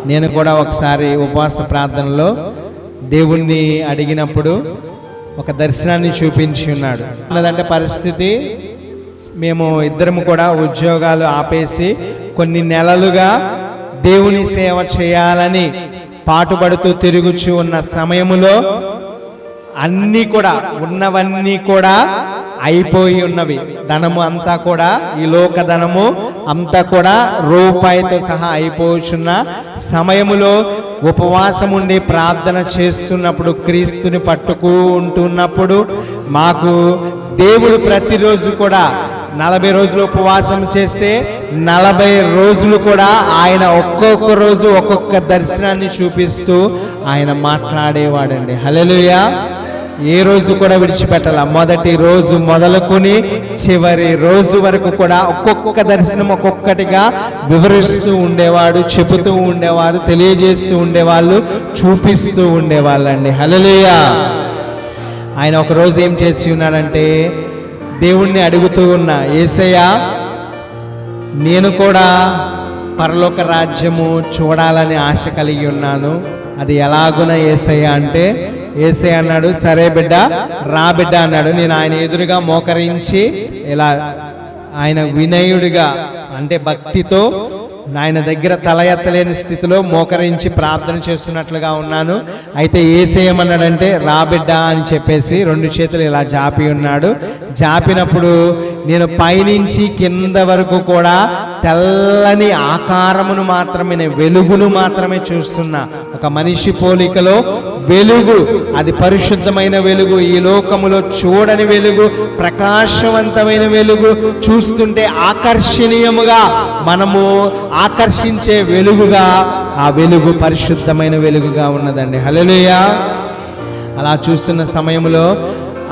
నేను కూడా ఒకసారి ఉపవాస ప్రార్థనలో దేవుణ్ణి అడిగినప్పుడు ఒక దర్శనాన్ని చూపించి ఉన్నాడు. అన్నదంటే పరిస్థితి, మేము ఇద్దరము కూడా ఉద్యోగాలు ఆపేసి కొన్ని నెలలుగా దేవుని సేవ చేయాలని పాటుపడుతూ తిరుగుచూ ఉన్న సమయములో అన్నీ కూడా ఉన్నవన్నీ కూడా అయిపోయి ఉన్నవి. ధనము అంతా కూడా, ఈ లోక ధనము అంతా కూడా రూపాయితో సహా అయిపోచున్న సమయములో ఉపవాసం ఉండి ప్రార్థన చేస్తున్నప్పుడు, క్రీస్తుని పట్టుకుంటున్నప్పుడు మాకు దేవుడు ప్రతిరోజు కూడా 40 రోజులు ఉపవాసం చేస్తే 40 రోజులు కూడా ఆయన ఒక్కొక్క రోజు ఒక్కొక్క దర్శనాన్ని చూపిస్తూ ఆయన మాట్లాడేవాడండి. హల్లెలూయా. ఏ రోజు కూడా విడిచిపెట్టాల. మొదటి రోజు మొదలుకొని చివరి రోజు వరకు కూడా ఒక్కొక్క దర్శనం ఒక్కొక్కటిగా వివరిస్తూ ఉండేవాడు, చెబుతూ ఉండేవారు, తెలియజేస్తూ ఉండేవాళ్ళు, చూపిస్తూ ఉండేవాళ్ళండి. హల్లెలూయా. ఆయన ఒకరోజు ఏం చేసి ఉన్నాడంటే, దేవుణ్ణి అడుగుతూ ఉన్నా, యేసయ్యా నేను కూడా పరలోక రాజ్యము చూడాలని ఆశ కలిగి ఉన్నాను, అది ఎలాగున యేసయ్యా అంటే, యేసయ్య అన్నాడు, సరే బిడ్డ రా బిడ్డ అన్నాడు. నేను ఆయన ఎదురుగా మోకరించి ఇలా ఆయన వినయుడిగా అంటే భక్తితో ఆయన దగ్గర తల ఎత్తలేని స్థితిలో మోకరించి ప్రార్థన చేస్తున్నట్లుగా ఉన్నాను. అయితే యేసయ్యమన్నాడంటే రా బిడ్డ అని చెప్పేసి 2 చేతులు ఇలా జాపి ఉన్నాడు. జాపినప్పుడు నేను పైనుంచి కింద వరకు కూడా తెల్లని ఆకారమును మాత్రమే, వెలుగును మాత్రమే చూస్తున్నా. ఒక మనిషి పోలికలో వెలుగు, అది పరిశుద్ధమైన వెలుగు, ఈ లోకములో చూడని వెలుగు, ప్రకాశవంతమైన వెలుగు, చూస్తుంటే ఆకర్షణీయముగా మనము ఆకర్షించే వెలుగుగా, ఆ వెలుగు పరిశుద్ధమైన వెలుగుగా ఉన్నదండి. హల్లెలూయా. అలా చూస్తున్న సమయంలో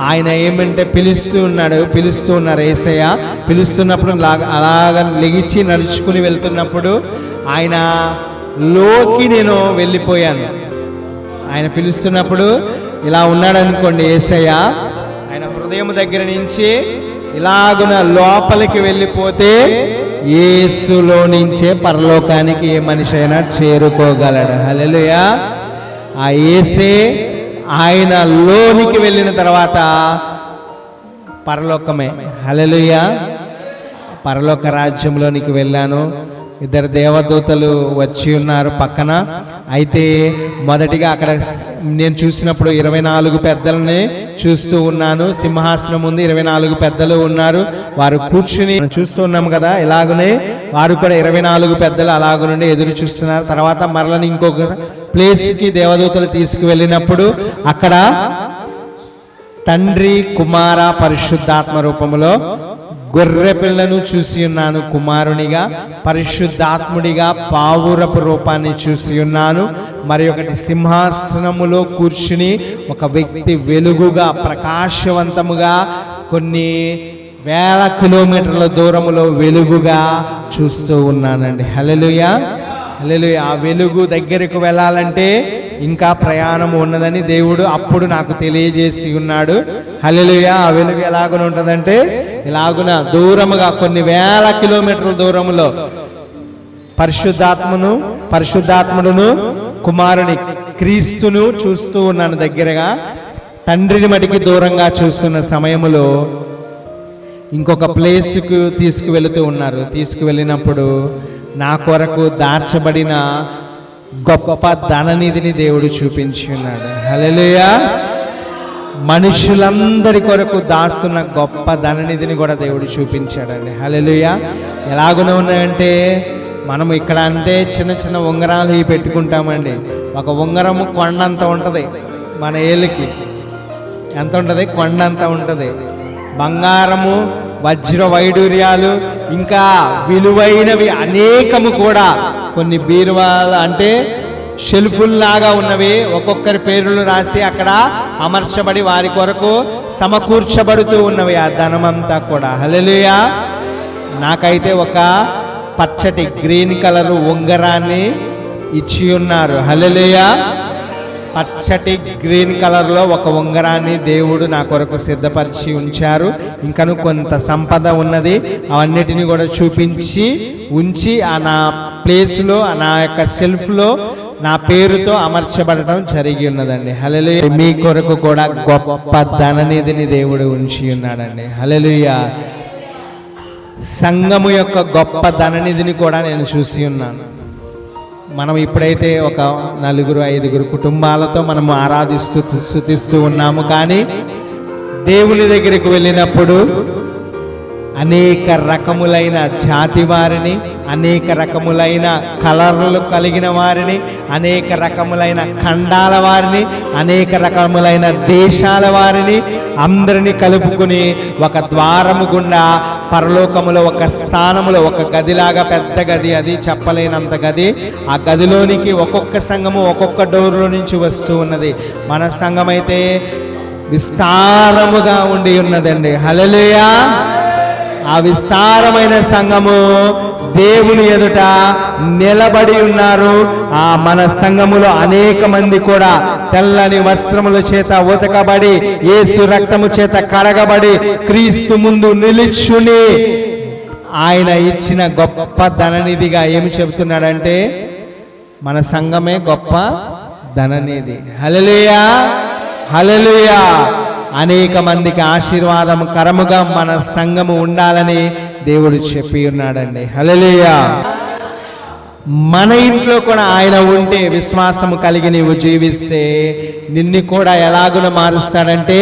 ఆయన ఏమంటే పిలుస్తూ ఉన్నారు యేసయ్య. పిలుస్తున్నప్పుడు అలాగ లెగిచి నడుచుకుని వెళ్తున్నప్పుడు ఆయన లోకి నేను వెళ్ళిపోయాను. ఆయన పిలుస్తున్నప్పుడు ఇలా ఉన్నాడు అనుకోండి యేసయ్య, ఆయన హృదయం దగ్గర నుంచి ఇలాగున లోపలికి వెళ్ళిపోతే యేసులో నుంచే పరలోకానికి ఏ మనిషి అయినా చేరుకోగలడు. హల్లెలూయా. ఆ యేసే ఆయన లోనికి వెళ్ళిన తర్వాత పరలోకమే. హల్లెలూయా. పరలోక రాజ్యంలోనికి వెళ్ళాను. 2 దేవదూతలు వచ్చి ఉన్నారు పక్కన. అయితే మొదటిగా అక్కడ నేను చూసినప్పుడు 24 పెద్దలని చూస్తూ ఉన్నాను. సింహాసనం ఉంది, 24 పెద్దలు ఉన్నారు. వారు కూర్చుని చూస్తూ ఉన్నాము కదా, ఇలాగనే వారు కూడా 24 పెద్దలు అలాగ నుండి ఎదురు చూస్తున్నారు. తర్వాత మరలని ఇంకొక ప్లేస్కి దేవదూతలు తీసుకువెళ్ళినప్పుడు అక్కడ తండ్రి, కుమార, పరిశుద్ధాత్మ రూపంలో గొర్రె పిల్లను చూసి ఉన్నాను. కుమారునిగా, పరిశుద్ధాత్ముడిగా పావురపు రూపాన్ని చూసి ఉన్నాను. మరి ఒకటి సింహాసనములో కూర్చుని ఒక వ్యక్తి వెలుగుగా, ప్రకాశవంతముగా, కొన్ని వేల కిలోమీటర్ల దూరములో వెలుగుగా చూస్తూ ఉన్నానండి. హల్లెలూయా. హల్లెలూయా. ఆ వెలుగు దగ్గరకు వెళ్ళాలంటే ఇంకా ప్రయాణం ఉన్నదని దేవుడు అప్పుడు నాకు తెలియజేసి ఉన్నాడు. హల్లెలూయా. ఆ వెలుగు ఎలాగున ఉంటుందంటే, ఇలాగున దూరముగా కొన్ని వేల కిలోమీటర్ల దూరములో పరిశుద్ధాత్ముడును కుమారుని క్రీస్తును చూస్తూ ఉన్నాను దగ్గరగా. తండ్రిని మటికి దూరంగా చూస్తున్న సమయములో ఇంకొక ప్లేస్కు తీసుకువెళుతూ ఉన్నారు. తీసుకువెళ్ళినప్పుడు నా కొరకు దార్చబడిన గొప్ప ధననిధిని దేవుడు చూపించి ఉన్నాడు. హల్లెలూయా. మనుషులందరి కొరకు దాస్తున్న గొప్ప ధననిధిని కూడా దేవుడు చూపించాడండి. హల్లెలూయా. ఎలాగున ఉన్నాయంటే, మనం ఇక్కడ అంటే చిన్న చిన్న ఉంగరాలు ఇవి పెట్టుకుంటామండి. ఒక ఉంగరము కొండంత ఉంటుంది, మన ఏళ్ళకి ఎంత ఉంటుంది? కొండంత ఉంటుంది. బంగారము, వజ్ర వైడూర్యాలు, ఇంకా విలువైనవి అనేకము కూడా, కొన్ని బీరువాలు అంటే షెల్ఫుల్లాగా ఉన్నవి, ఒక్కొక్కరి పేర్లు రాసి అక్కడ అమర్చబడి వారి కొరకు సమకూర్చబడుతూ ఉన్నవి ఆ ధనమంతా కూడా. హల్లెలూయా. నాకైతే ఒక పచ్చటి గ్రీన్ కలర్ ఉంగరాన్ని ఇచ్చి ఉన్నారు. హల్లెలూయా. పచ్చటి గ్రీన్ కలర్లో ఒక ఉంగరాన్ని దేవుడు నా కొరకు సిద్ధపరిచి ఉంచారు. ఇంకను కొంత సంపద ఉన్నది, అవన్నిటిని కూడా చూపించి ఉంచి నా ప్లేస్లో, నా యొక్క సెల్ఫ్లో నా పేరుతో అమర్చబడటం జరిగి ఉన్నదండి. హల్లెలూయా. మీ కొరకు కూడా గొప్ప ధననిధిని దేవుడు ఉంచి ఉన్నాడండి. హల్లెలూయా. సంఘము యొక్క గొప్ప ధననిధిని కూడా నేను చూసి ఉన్నాను. మనం ఇప్పుడైతే ఒక 4-5 కుటుంబాలతో మనము ఆరాధిస్తూ స్తుతిస్తూ ఉన్నాము. కానీ దేవుని దగ్గరికి వెళ్ళినప్పుడు అనేక రకములైన జాతి వారిని, అనేక రకములైన కలర్లు కలిగిన వారిని, అనేక రకములైన ఖండాల వారిని, అనేక రకములైన దేశాల వారిని అందరినీ కలుపుకుని ఒక ద్వారము గుండా పరలోకములో ఒక స్థానములో ఒక గదిలాగా, పెద్ద గది, అది చెప్పలేనంత గది, ఆ గదిలోనికి ఒక్కొక్క సంఘము ఒక్కొక్క డోర్లో నుంచి వస్తూ ఉన్నది. మన సంఘం అయితే విస్తారముగా ఉండి ఉన్నదండి. హల్లెలూయా. ఆ విస్తారమైన సంఘము దేవుని ఎదుట నిలబడి ఉన్నారు. ఆ మన సంఘములో అనేక మంది కూడా తెల్లని వస్త్రముల చేత ఉతకబడి, యేసు రక్తము చేత కడగబడి, క్రీస్తు ముందు నిలుచుని ఆయన ఇచ్చిన గొప్ప ధననిధిగా ఏమి చెబుతున్నాడంటే మన సంఘమే గొప్ప ధననిధి. హల్లెలూయా. హల్లెలూయా. అనేక మందికి ఆశీర్వాదం కరముగా మన సంఘము ఉండాలని దేవుడు చెప్పి ఉన్నాడండి. హల్లెలూయా. మన ఇంట్లో కూడా ఆయన ఉంటే, విశ్వాసము కలిగి నీవు జీవిస్తే నిన్ను కూడా ఎలాగున మారుస్తాడంటే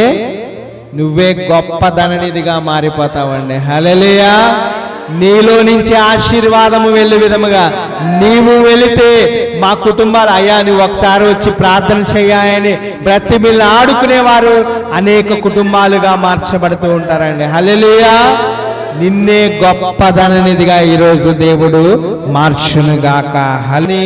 నువ్వే గొప్ప ధననిధిగా మారిపోతావండి. హల్లెలూయా. నీలో నుంచి ఆశీర్వాదము వెళ్ళే విధముగా నీవు వెళితే మా కుటుంబాలు, అయ్యా నువ్వు ఒకసారి వచ్చి ప్రార్థన చేయాలని బ్రతిమిల్లి ఆడుకునేవారు అనేక కుటుంబాలుగా మార్చబడుతూ ఉంటారండి. హల్లెలూయా. నిన్నే గొప్ప ధననిధిగా ఈరోజు దేవుడు మార్చునుగాక. హల్లెలూయా.